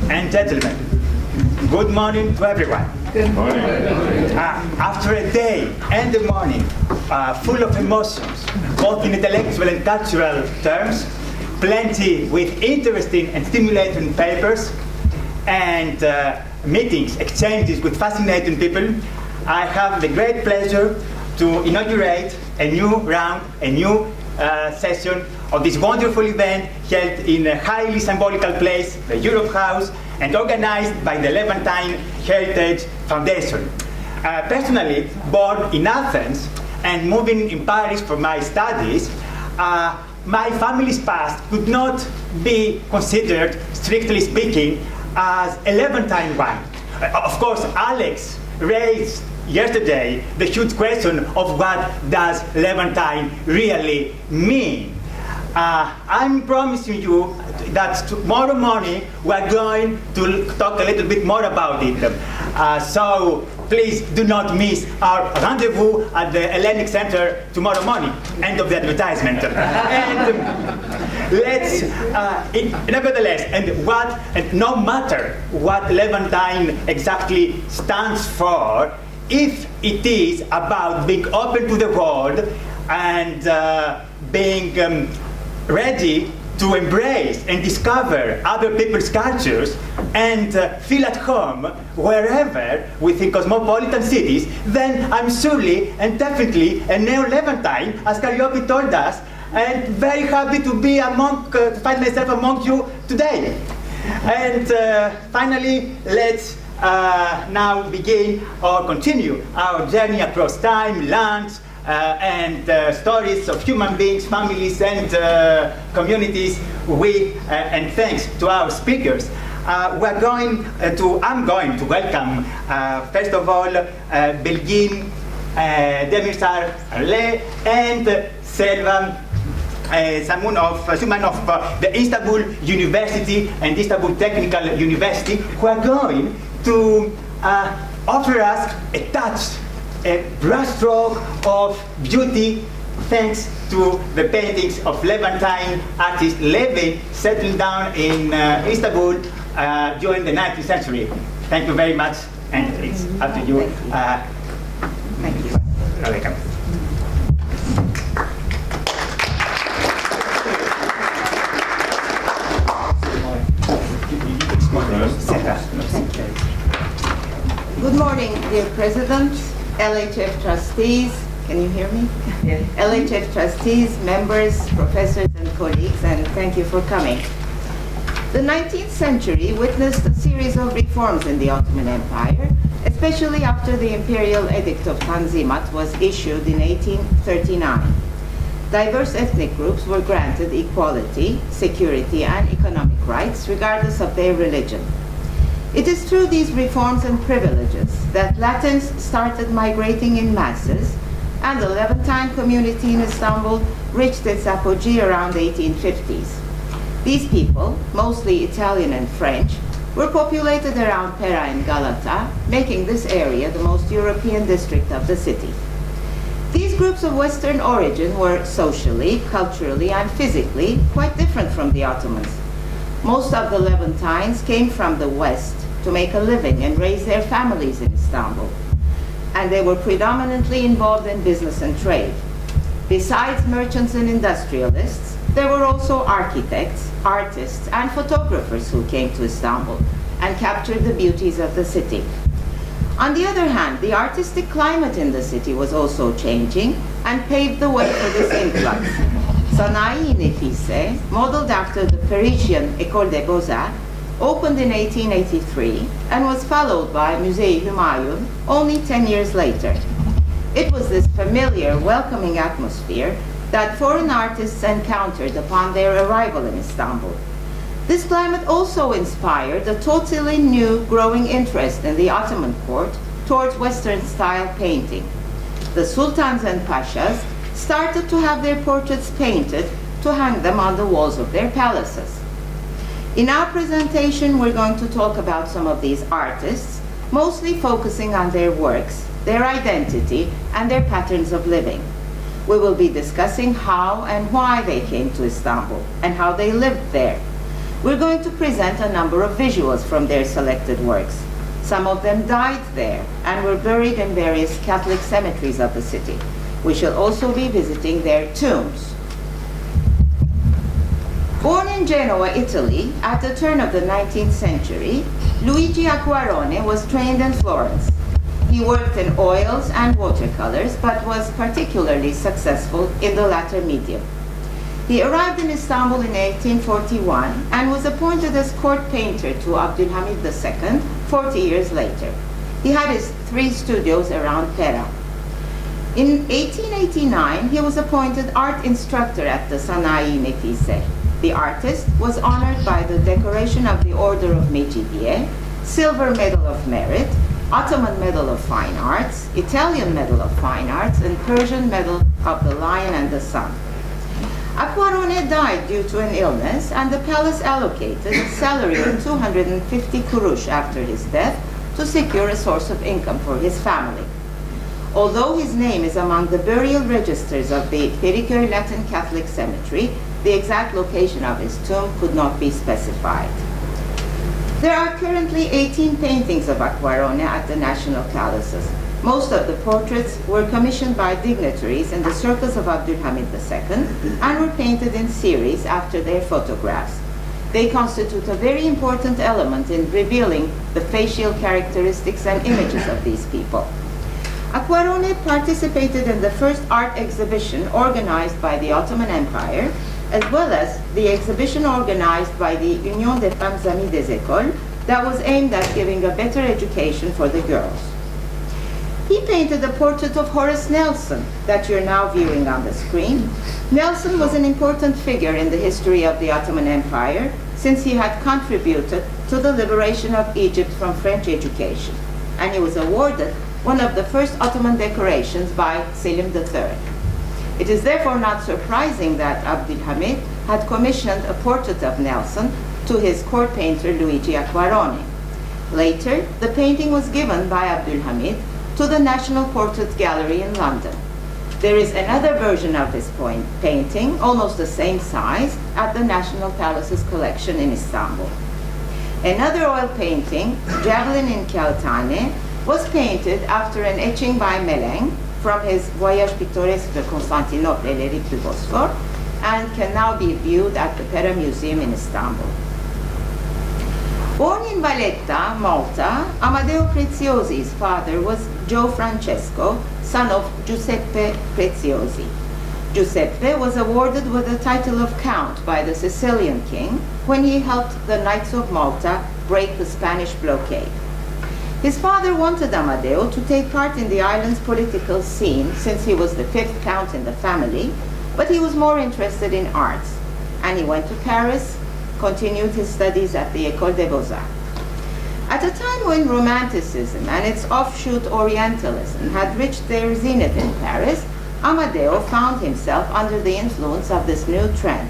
and gentlemen, good morning to everyone. Good morning. After a day and a morning full of emotions, both in intellectual and cultural terms, plenty with interesting and stimulating papers, and meetings, exchanges with fascinating people, I have the great pleasure to inaugurate a new round, a new session of this wonderful event held in a highly symbolical place, the Europe House, and organized by the Levantine Heritage Foundation. Personally, born in Athens and moving in Paris for my studies, my family's past could not be considered, strictly speaking, as a Levantine one. Of course, Alex raised yesterday the huge question of what does Levantine really mean. I'm promising you that tomorrow morning we're going to talk a little bit more about it. So please do not miss our rendezvous at the Hellenic Center tomorrow morning. End of the advertisement. And let's, nevertheless, and no matter what Levantine exactly stands for, if it is about being open to the world and being ready to embrace and discover other people's cultures and feel at home wherever within cosmopolitan cities, then I'm surely and definitely a neo-Levantine, as Calliope told us, and very happy to be to find myself among you today. And finally, let's now begin or continue our journey across time, lands, and stories of human beings, families, and communities. And thanks to our speakers, I'm going to welcome, first of all, Belgin, Demirsar, Arlı, and Selva Suman of the Istanbul University and Istanbul Technical University, who are going to offer us a touch, a brushstroke of beauty, thanks to the paintings of Levantine artist Levin, settled down in Istanbul during the 19th century. Thank you very much, and it's up to you. Thank you. You're welcome. Good morning, dear President, LHF trustees. Can you hear me? Yes. LHF trustees, members, professors, and colleagues, and thank you for coming. The 19th century witnessed a series of reforms in the Ottoman Empire, especially after the Imperial Edict of Tanzimat was issued in 1839. Diverse ethnic groups were granted equality, security, and economic rights, regardless of their religion. It is through these reforms and privileges that Latins started migrating in masses, and the Levantine community in Istanbul reached its apogee around the 1850s. These people, mostly Italian and French, were populated around Pera and Galata, making this area the most European district of the city. These groups of Western origin were socially, culturally, and physically quite different from the Ottomans. Most of the Levantines came from the West to make a living and raise their families in Istanbul, and they were predominantly involved in business and trade. Besides merchants and industrialists, there were also architects, artists, and photographers who came to Istanbul and captured the beauties of the city. On the other hand, the artistic climate in the city was also changing and paved the way for this influx. Sanayi Nefise, modeled after the Parisian École des Beaux-Arts, opened in 1883 and was followed by Musée Humayun only 10 years later. It was this familiar, welcoming atmosphere that foreign artists encountered upon their arrival in Istanbul. This climate also inspired a totally new, growing interest in the Ottoman court towards Western-style painting. The sultans and pashas started to have their portraits painted to hang them on the walls of their palaces. In our presentation, we're going to talk about some of these artists, mostly focusing on their works, their identity, and their patterns of living. We will be discussing how and why they came to Istanbul and how they lived there. We're going to present a number of visuals from their selected works. Some of them died there and were buried in various Catholic cemeteries of the city. We shall also be visiting their tombs. Born in Genoa, Italy, at the turn of the 19th century, Luigi Acquarone was trained in Florence. He worked in oils and watercolors, but was particularly successful in the latter medium. He arrived in Istanbul in 1841 and was appointed as court painter to Abdülhamid II 40 years later. He had his 3 studios around Pera. In 1889, he was appointed art instructor at the Sanayi Nefise. The artist was honored by the decoration of the Order of Mecidiye, Silver Medal of Merit, Ottoman Medal of Fine Arts, Italian Medal of Fine Arts, and Persian Medal of the Lion and the Sun. Acquarone died due to an illness, and the palace allocated a salary of 250 kurush after his death to secure a source of income for his family. Although his name is among the burial registers of the Feriköy Latin Catholic Cemetery, the exact location of his tomb could not be specified. There are currently 18 paintings of Acquarone at the National Palaces. Most of the portraits were commissioned by dignitaries in the circles of Abdülhamid II and were painted in series after their photographs. They constitute a very important element in revealing the facial characteristics and images of these people. Acquarone participated in the first art exhibition organized by the Ottoman Empire, as well as the exhibition organized by the Union des Femmes Amies des Écoles that was aimed at giving a better education for the girls. He painted a portrait of Horace Nelson that you're now viewing on the screen. Nelson was an important figure in the history of the Ottoman Empire since he had contributed to the liberation of Egypt from French education, and he was awarded one of the first Ottoman decorations by Selim III. It is therefore not surprising that Abdülhamid had commissioned a portrait of Nelson to his court painter Luigi Acquarone. Later, the painting was given by Abdülhamid to the National Portrait Gallery in London. There is another version of this painting, almost the same size, at the National Palace's collection in Istanbul. Another oil painting, Javelin in Kağıthane, was painted after an etching by Melen from his Voyage Pittoresque de Constantinople et l'Érique du Bosphore, and can now be viewed at the Pera Museum in Istanbul. Born in Valletta, Malta, Amadeo Preziosi's father was Gio Francesco, son of Giuseppe Preziosi. Giuseppe was awarded with the title of Count by the Sicilian king when he helped the Knights of Malta break the Spanish blockade. His father wanted Amadeo to take part in the island's political scene since he was the 5th count in the family, but he was more interested in arts, and he went to Paris, continued his studies at the École des Beaux-Arts. At a time when Romanticism and its offshoot Orientalism had reached their zenith in Paris, Amadeo found himself under the influence of this new trend,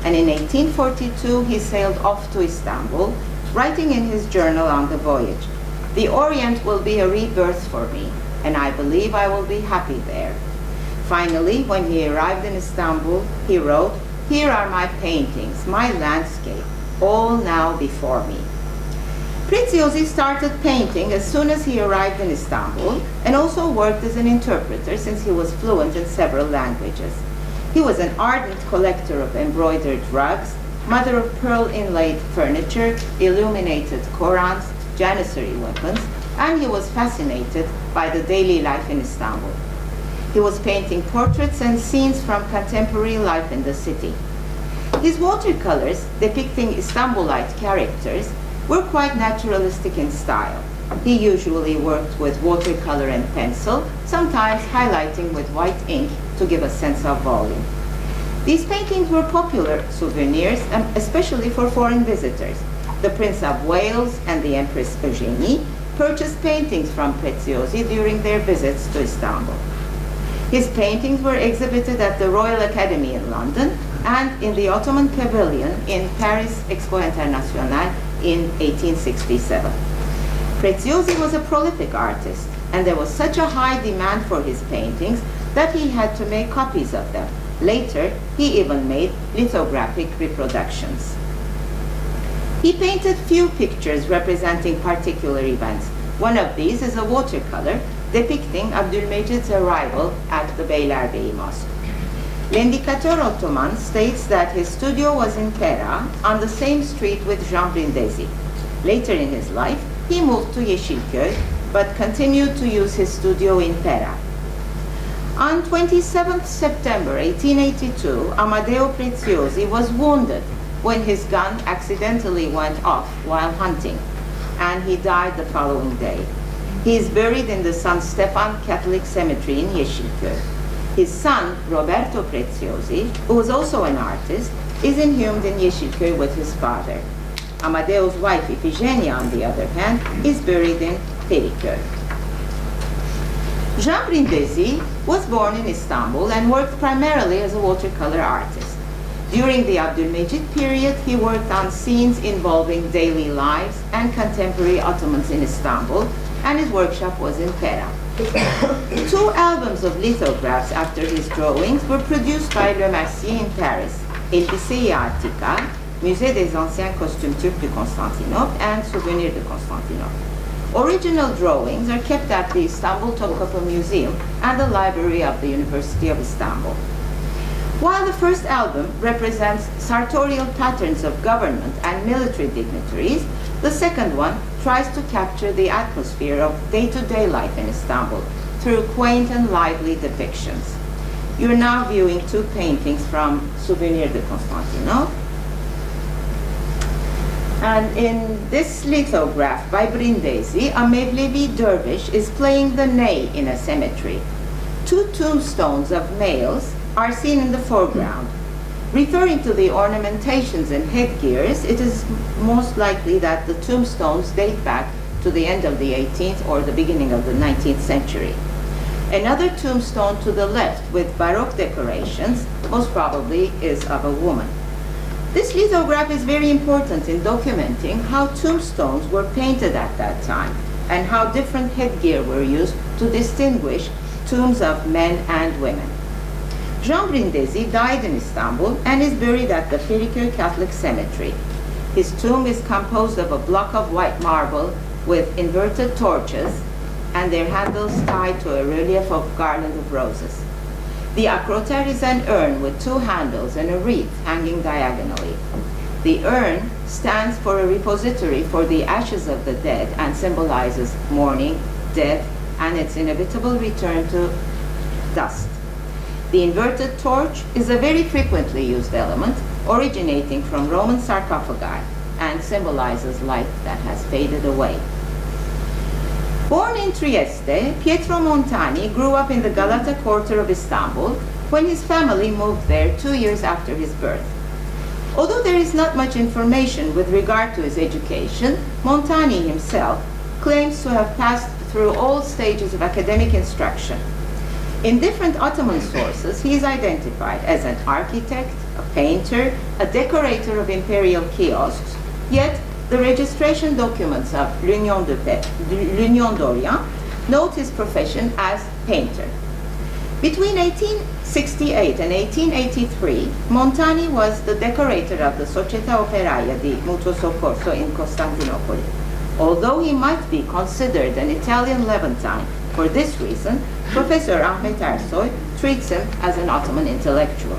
and in 1842 he sailed off to Istanbul, writing in his journal on the voyage, "The Orient will be a rebirth for me, and I believe I will be happy there." Finally, when he arrived in Istanbul, he wrote, "Here are my paintings, my landscape, all now before me." Preziosi started painting as soon as he arrived in Istanbul, and also worked as an interpreter since he was fluent in several languages. He was an ardent collector of embroidered rugs, mother-of-pearl inlaid furniture, illuminated Korans, Janissary weapons, and he was fascinated by the daily life in Istanbul. He was painting portraits and scenes from contemporary life in the city. His watercolors, depicting Istanbulite characters, were quite naturalistic in style. He usually worked with watercolor and pencil, sometimes highlighting with white ink to give a sense of volume. These paintings were popular souvenirs, especially for foreign visitors. The Prince of Wales and the Empress Eugenie purchased paintings from Preziosi during their visits to Istanbul. His paintings were exhibited at the Royal Academy in London and in the Ottoman Pavilion in Paris Expo Internationale in 1867. Preziosi was a prolific artist, and there was such a high demand for his paintings that he had to make copies of them. Later, he even made lithographic reproductions. He painted few pictures representing particular events. One of these is a watercolor depicting Abdülmecit's arrival at the Beylerbeyi Mosque. L'Indicateur Ottoman states that his studio was in Pera, on the same street with Jean Brindisi. Later in his life, he moved to Yeşilköy, but continued to use his studio in Pera. On 27 September 1882, Amadeo Preziosi was wounded when his gun accidentally went off while hunting, and he died the following day. He is buried in the San Stefan Catholic Cemetery in Yeşilköy. His son, Roberto Preziosi, who was also an artist, is inhumed in Yeşilköy with his father. Amadeo's wife, Ifigenia, on the other hand, is buried in Feriköy. Jean Brindisi was born in Istanbul and worked primarily as a watercolor artist. During the Abdülmecit period, he worked on scenes involving daily lives and contemporary Ottomans in Istanbul, and his workshop was in Pera. 2 albums of lithographs after his drawings were produced by Le Mercier in Paris, Elbise-i Atika, Musée des Anciens Costumes Turcs de Constantinople, and Souvenirs de Constantinople. Original drawings are kept at the Istanbul Topkapı Museum and the library of the University of Istanbul. While the first album represents sartorial patterns of government and military dignitaries, the second one tries to capture the atmosphere of day-to-day life in Istanbul through quaint and lively depictions. You're now viewing 2 paintings from Souvenirs de Constantinople. And in this lithograph by Brindisi, a Mevlevi dervish is playing the ney in a cemetery. 2 tombstones of males are seen in the foreground. Referring to the ornamentations and headgears, it is most likely that the tombstones date back to the end of the 18th or the beginning of the 19th century. Another tombstone to the left with Baroque decorations most probably is of a woman. This lithograph is very important in documenting how tombstones were painted at that time and how different headgear were used to distinguish tombs of men and women. Jean Brindisi died in Istanbul and is buried at the Feriköy Catholic Cemetery. His tomb is composed of a block of white marble with inverted torches and their handles tied to a relief of garland of roses. The acroter is an urn with 2 handles and a wreath hanging diagonally. The urn stands for a repository for the ashes of the dead and symbolizes mourning, death, and its inevitable return to dust. The inverted torch is a very frequently used element originating from Roman sarcophagi and symbolizes life that has faded away. Born in Trieste, Pietro Montani grew up in the Galata quarter of Istanbul when his family moved there 2 years after his birth. Although there is not much information with regard to his education, Montani himself claims to have passed through all stages of academic instruction. In different Ottoman sources, he is identified as an architect, a painter, a decorator of imperial kiosks, yet the registration documents of l'Union d'Orient note his profession as painter. Between 1868 and 1883, Montani was the decorator of the Società Operaia di Mutuo Soccorso in Constantinople. Although he might be considered an Italian Levantine, for this reason, Professor Ahmet Ersoy treats him as an Ottoman intellectual.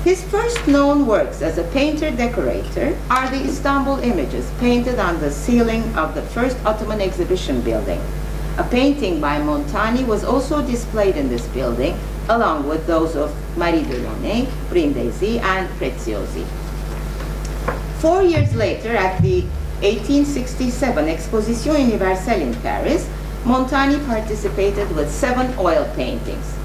His first known works as a painter-decorator are the Istanbul images painted on the ceiling of the first Ottoman exhibition building. A painting by Montani was also displayed in this building, along with those of Marie Delaunay, Brindisi, and Preziosi. 4 years later, at the 1867 Exposition Universelle in Paris, Montani participated with 7 oil paintings.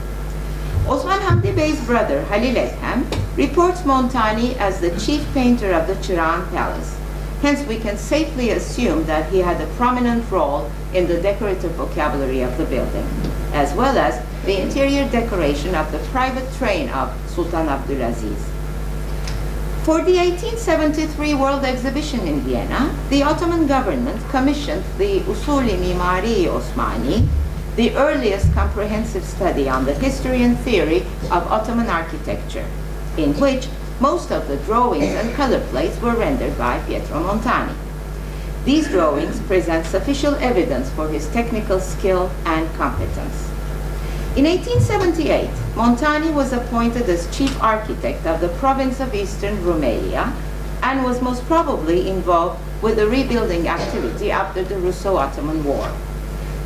Osman Hamdi Bey's brother, Halil Ethem, reports Montani as the chief painter of the Çırağan Palace. Hence, we can safely assume that he had a prominent role in the decorative vocabulary of the building, as well as the interior decoration of the private train of Sultan Abdülaziz. For the 1873 World Exhibition in Vienna, the Ottoman government commissioned the Usul-i Mimari Osmani, the earliest comprehensive study on the history and theory of Ottoman architecture, in which Most of the drawings and color plates were rendered by Pietro Montani. These drawings present sufficient evidence for his technical skill and competence. In 1878, Montani was appointed as chief architect of the province of Eastern Rumelia and was most probably involved with the rebuilding activity after the Russo-Ottoman War.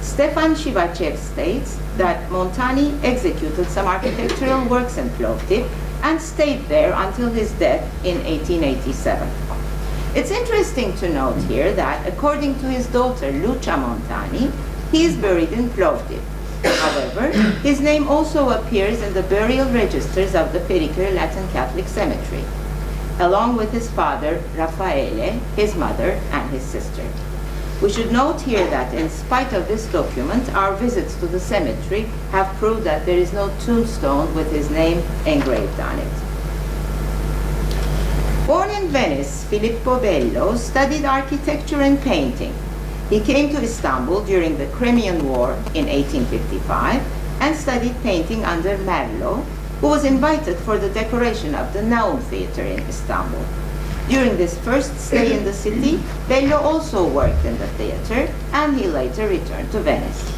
Stefan Shivachev states that Montani executed some architectural works in Plovdiv and stayed there until his death in 1887. It's interesting to note here that, according to his daughter Lucia Montani, he is buried in Plovdiv. However, his name also appears in the burial registers of the Pericur Latin Catholic Cemetery, along with his father, Raffaele, his mother, and his sister. We should note here that in spite of this document, our visits to the cemetery have proved that there is no tombstone with his name engraved on it. Born in Venice, Filippo Bello studied architecture and painting. He came to Istanbul during the Crimean War in 1855 and studied painting under Merlo, who was invited for the decoration of the Naum Theater in Istanbul. During this first stay in the city, Bello also worked in the theater, and he later returned to Venice.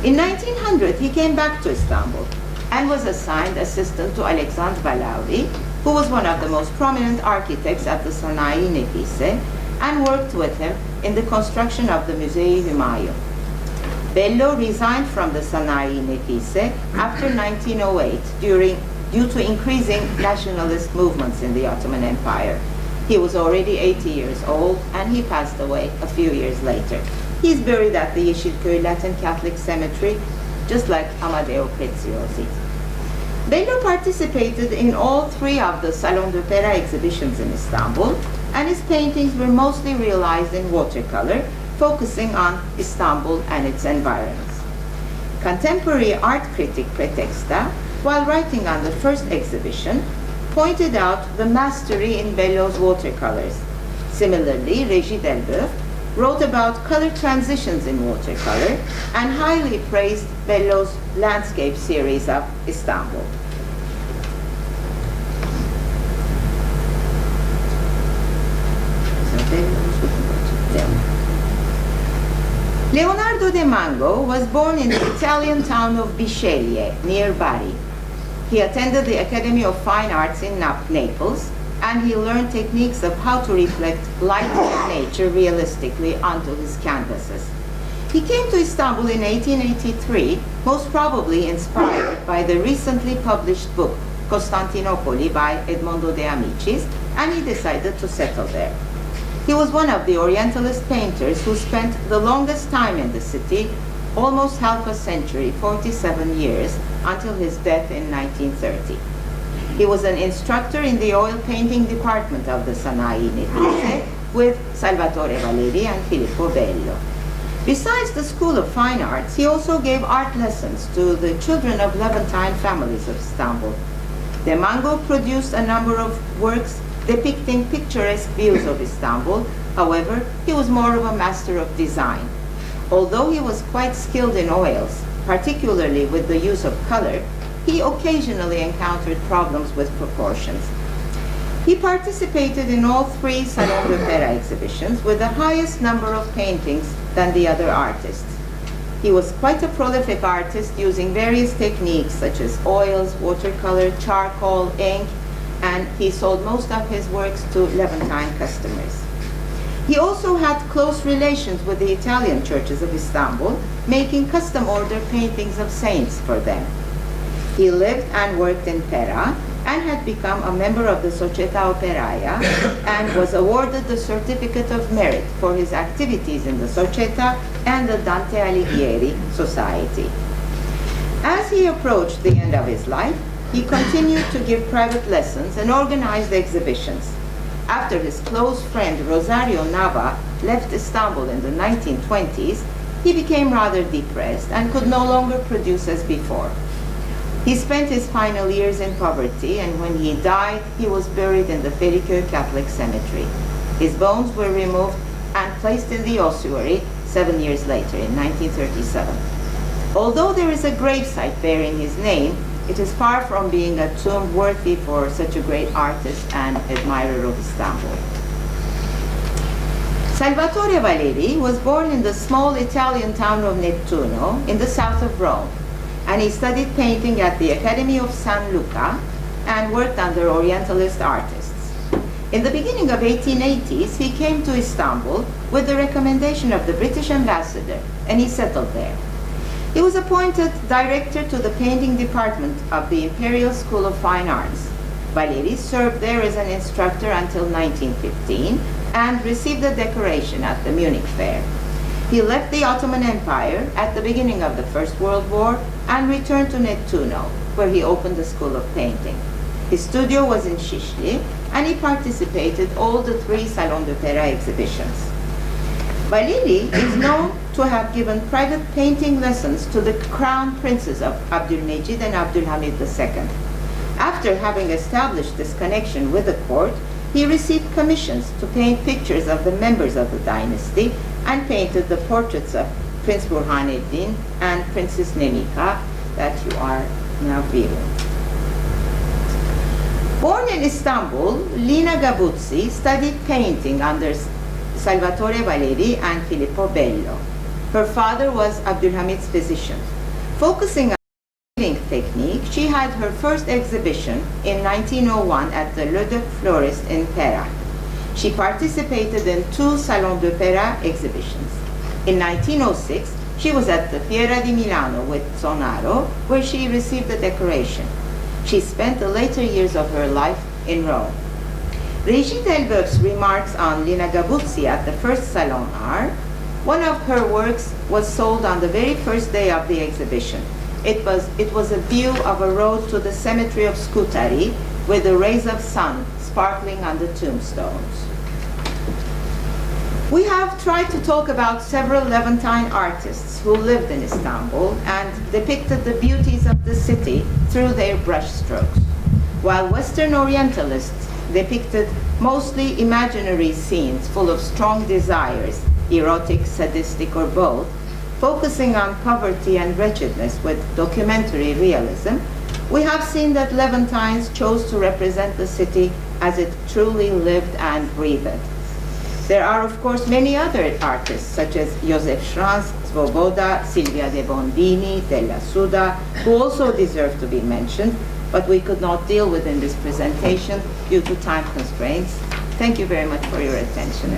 In 1900, he came back to Istanbul and was assigned assistant to Alexandre Balauri, who was one of the most prominent architects at the Sanayi Nefise, and worked with him in the construction of the Musée Humayun. Bello resigned from the Sanayi Nefise after 1908 due to increasing nationalist movements in the Ottoman Empire. He was already 80 years old, and he passed away a few years later. He's buried at the Yeşilköy Latin Catholic Cemetery, just like Amadeo Preziosi. Bello participated in all three of the Salon d'Opéra exhibitions in Istanbul, and his paintings were mostly realized in watercolor, focusing on Istanbul and its environs. Contemporary art critic Pretexta, while writing on the first exhibition, pointed out the mastery in Bello's watercolors. Similarly, Régis Delboeuf wrote about color transitions in watercolor and highly praised Bello's landscape series of Istanbul. Leonardo de Mango was born in the Italian town of Bisceglie, near Bari. He attended the Academy of Fine Arts in Naples, and he learned techniques of how to reflect light and nature realistically onto his canvases. He came to Istanbul in 1883, most probably inspired by the recently published book Costantinopoli by Edmondo de Amicis, and he decided to settle there. He was one of the Orientalist painters who spent the longest time in the city, almost half a century, 47 years, until his death in 1930. He was an instructor in the oil painting department of the Sanayi Nefise with Salvatore Valeri and Filippo Bello. Besides the School of Fine Arts, he also gave art lessons to the children of Levantine families of Istanbul. De Mango produced a number of works depicting picturesque views of Istanbul. However, he was more of a master of design. Although he was quite skilled in oils, particularly with the use of color, he occasionally encountered problems with proportions. He participated in all three Salon d'Opéra exhibitions with the highest number of paintings than the other artists. He was quite a prolific artist, using various techniques such as oils, watercolor, charcoal, ink, and he sold most of his works to Levantine customers. He also had close relations with the Italian churches of Istanbul, making custom-order paintings of saints for them. He lived and worked in Pera and had become a member of the Società Operaia and was awarded the Certificate of Merit for his activities in the Società and the Dante Alighieri Society. As he approached the end of his life, he continued to give private lessons and organized exhibitions. After his close friend Rosario Nava left Istanbul in the 1920s, he became rather depressed and could no longer produce as before. He spent his final years in poverty, and when he died, he was buried in the Pericur Catholic Cemetery. His bones were removed and placed in the ossuary 7 years later, in 1937. Although there is a gravesite bearing his name, it is far from being a tomb worthy for such a great artist and admirer of Istanbul. Salvatore Valeri was born in the small Italian town of Nettuno in the south of Rome, and he studied painting at the Academy of San Luca and worked under Orientalist artists. In the beginning of 1880s, he came to Istanbul with the recommendation of the British ambassador, and he settled there. He was appointed director to the painting department of the Imperial School of Fine Arts. Valeri served there as an instructor until 1915 and received a decoration at the Munich Fair. He left the Ottoman Empire at the beginning of the First World War and returned to Nettuno, where he opened a school of painting. His studio was in Shishli, and he participated all the 3 Salon d'Opéra exhibitions. Valeri is known to have given private painting lessons to the crown princes of Abdülmecid and Abdülhamid II. After having established this connection with the court, he received commissions to paint pictures of the members of the dynasty and painted the portraits of Prince Burhaneddin and Princess Nemika that you are now viewing. Born in Istanbul, Lina Gabuzzi studied painting under Salvatore Valeri and Filippo Bello. Her father was Abdülhamid's physician. Focusing on painting technique, she had her first exhibition in 1901 at the Le Duc Florist in Pera. She participated in 2 Salon d'Opéra exhibitions. In 1906, she was at the Fiera di Milano with Zonaro, where she received a decoration. She spent the later years of her life in Rome. Brigitte Delboeuf's remarks on Lina Gabuzzi at the first Salon are, one of her works was sold on the very first day of the exhibition. It was a view of a road to the cemetery of Scutari with the rays of sun sparkling on the tombstones. We have tried to talk about several Levantine artists who lived in Istanbul and depicted the beauties of the city through their brushstrokes, while Western Orientalists depicted mostly imaginary scenes full of strong desires, erotic, sadistic, or both, focusing on poverty and wretchedness with documentary realism. We have seen that Levantines chose to represent the city as it truly lived and breathed. There are, of course, many other artists, such as Joseph Schranz, Svoboda, Silvia de Bondini, Della Suda, who also deserve to be mentioned, but we could not deal with in this presentation due to time constraints. Thank you very much for your attention.